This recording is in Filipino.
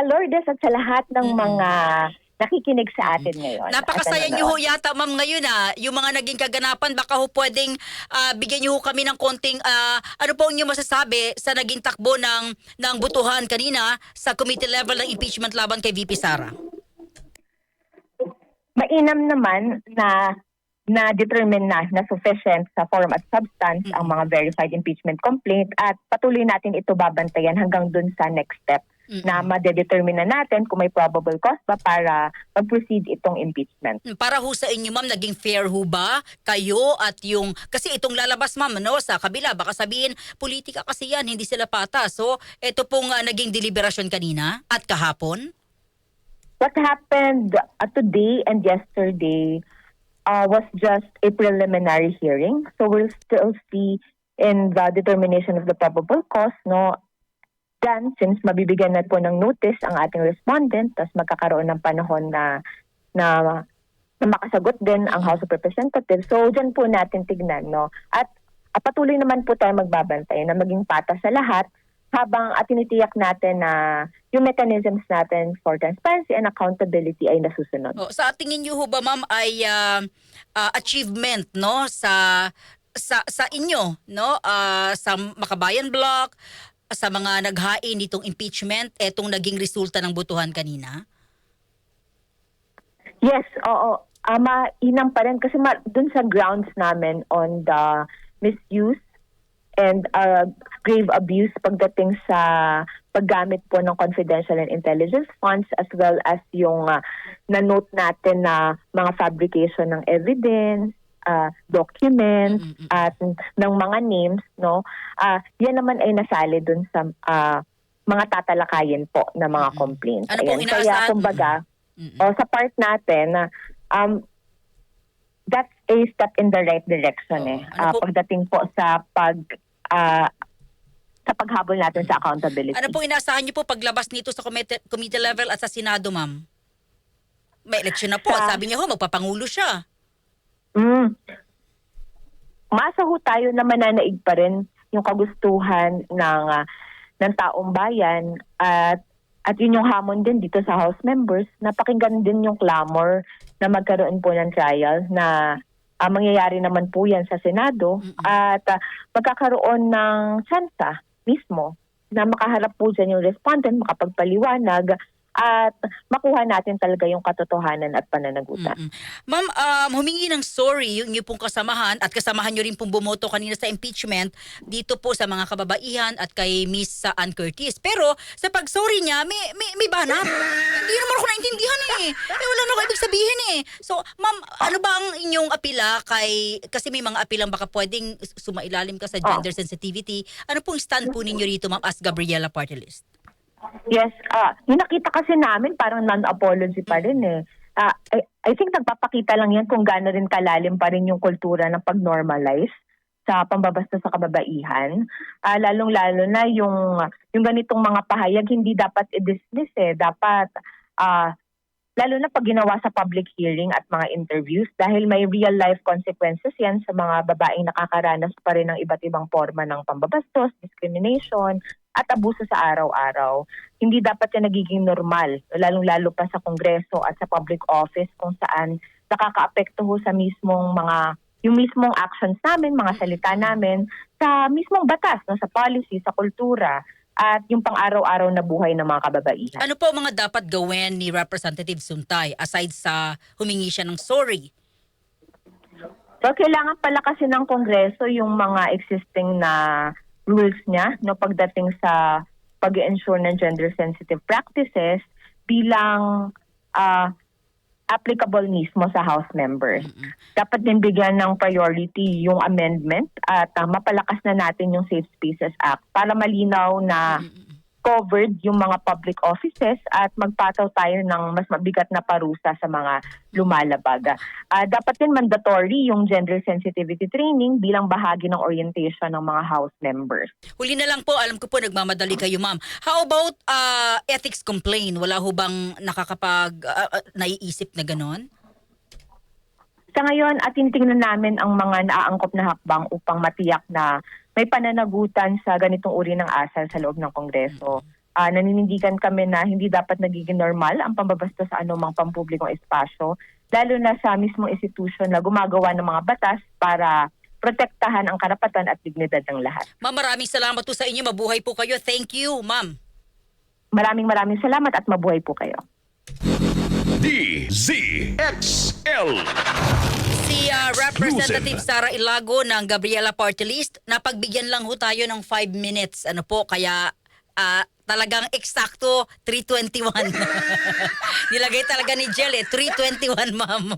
Lourdes at sa lahat ng Mm. mga nakikinig sa Mm. atin ngayon at Napakasaya niyo ho nanonood. yata ma'am ngayon yung mga naging kaganapan baka ho pwedeng bigyan niyo ho kami ng konting ano po ang inyong masasabi sa naging takbo ng butuhan kanina sa committee level ng impeachment laban kay VP Sara. Mainam naman na determine na sufficient sa form at substance ang Mm. mga verified impeachment complaint at patuloy natin ito babantayan hanggang dun sa next step na Mm. madedetermine na natin kung may probable cause ba para mag-proceed itong impeachment. Para ho sa inyo ma'am, naging fair ho ba kayo at yung, kasi itong lalabas ma'am, no, sa kabila, baka sabihin, politika kasi yan, hindi sila patas. So, ito pong naging deliberasyon kanina at kahapon. What happened today and yesterday was just a preliminary hearing. So we'll still see in the determination of the probable cause, no, then since mabibigyan na po ng notice ang ating respondent, tas magkakaroon ng panahon na makasagot din ang House of Representatives. So dyan po natin tignan, no. At patuloy naman po tayo magbabantay na maging patas sa lahat habang tinitiyak natin na yung mechanisms natin for transparency and accountability ay nasusunod. Sa tingin niyo ho ba ma'am ay achievement no sa inyo no sa Makabayan Block, sa mga naghain nitong impeachment, etong naging resulta ng butuhan kanina? Yes, oo. Mainam pa rin kasi dun sa grounds namin on the misuse and grave abuse pagdating sa paggamit po ng confidential and intelligence funds as well as yung na-note natin na mga fabrication ng evidence, documents at ng mga names, no. Yan naman ay nasali dun sa mga tatalakayin po na mga complaints. Ano pong Ayan. inaasahan? Kaya kumbaga, sa part natin, that's a step in the right direction Ano po? pagdating po sa sa paghabol natin sa accountability. Ano pong inaasahan niyo po paglabas nito sa committee level at sa Senado, ma'am? May eleksyon na po. Sabi niya ho, magpapangulo siya. Umasa ho tayo na mananaig pa rin yung kagustuhan ng taong bayan at yun yung hamon din dito sa House members. Napakinggan din yung clamor na magkaroon po ng trial na mangyayari naman po yan sa Senado at magkakaroon ng tsansa mismo na makaharap po dyan yung respondent, makapagpaliwanag at makuha natin talaga yung katotohanan at pananagutan. Ma'am, humingi ng sorry yung inyo pong kasamahan at kasamahan nyo rin pong bumoto kanina sa impeachment dito po sa mga kababaihan at kay Miss Ann Curtis. Pero sa pag-sorry niya, may banat. Hindi naman ako naintindihan wala na ako ibig sabihin So, ma'am, ano ba ang inyong apila kasi may mga apilang baka pwedeng sumailalim ka sa gender sensitivity. Ano pong stand po ninyo rito, ma'am, as Gabriela Party List? Yes, yung nakita kasi namin parang non-apology pa rin I think nagpapakita lang yan kung gaano rin kalalim pa rin yung kultura ng pag-normalize sa pambabasta sa kababaihan. Lalong-lalo na yung ganitong mga pahayag hindi dapat i-dismiss Dapat lalo na pag ginawa sa public hearing at mga interviews dahil may real life consequences yan sa mga babaeng nakakaranas pa rin ng iba't ibang forma ng pambabastos, discrimination, at abuso sa araw-araw. Hindi dapat yan nagiging normal, lalong-lalo pa sa Kongreso at sa public office kung saan nakakaapekto sa yung mismong actions namin, mga salita namin, sa mismong batas, sa policy, sa kultura, at yung pang-araw-araw na buhay ng mga kababaihan. Ano po mga dapat gawin ni Representative Suntay aside sa humingi siya ng sorry? So, kailangan pala kasi ng Kongreso yung mga existing na rules niya pagdating sa pag-ensure ng gender-sensitive practices bilang applicable mismo sa House members. Dapat din bigyan ng priority yung amendment at mapalakas na natin yung Safe Spaces Act para malinaw na covered yung mga public offices at magpataw tayo ng mas mabigat na parusa sa mga lumalabag. Dapat din mandatory yung gender sensitivity training bilang bahagi ng orientation ng mga House members. Huli na lang po, alam ko po nagmamadali kayo, ma'am. How about ethics complaint? Wala ho bang naiisip na ganon? Sa ngayon, tinitingnan namin ang mga naaangkop na hakbang upang matiyak na may pananagutan sa ganitong uri ng asal sa loob ng Kongreso. naninindigan kami na hindi dapat nagiging normal ang pambabasta sa anumang pampublikong espasyo, lalo na sa mismong institusyon na gumagawa ng mga batas para protektahan ang karapatan at dignidad ng lahat. Ma'am, maraming salamat po sa inyo. Mabuhay po kayo. Thank you, ma'am. Maraming salamat at mabuhay po kayo. DZXL. Si Representative Sara Ilago ng Gabriela Party List, napagbigyan lang ho tayo ng 5 minutes. Ano po, kaya talagang eksakto 3:21. Nilagay talaga ni Jel 3:21, ma'am.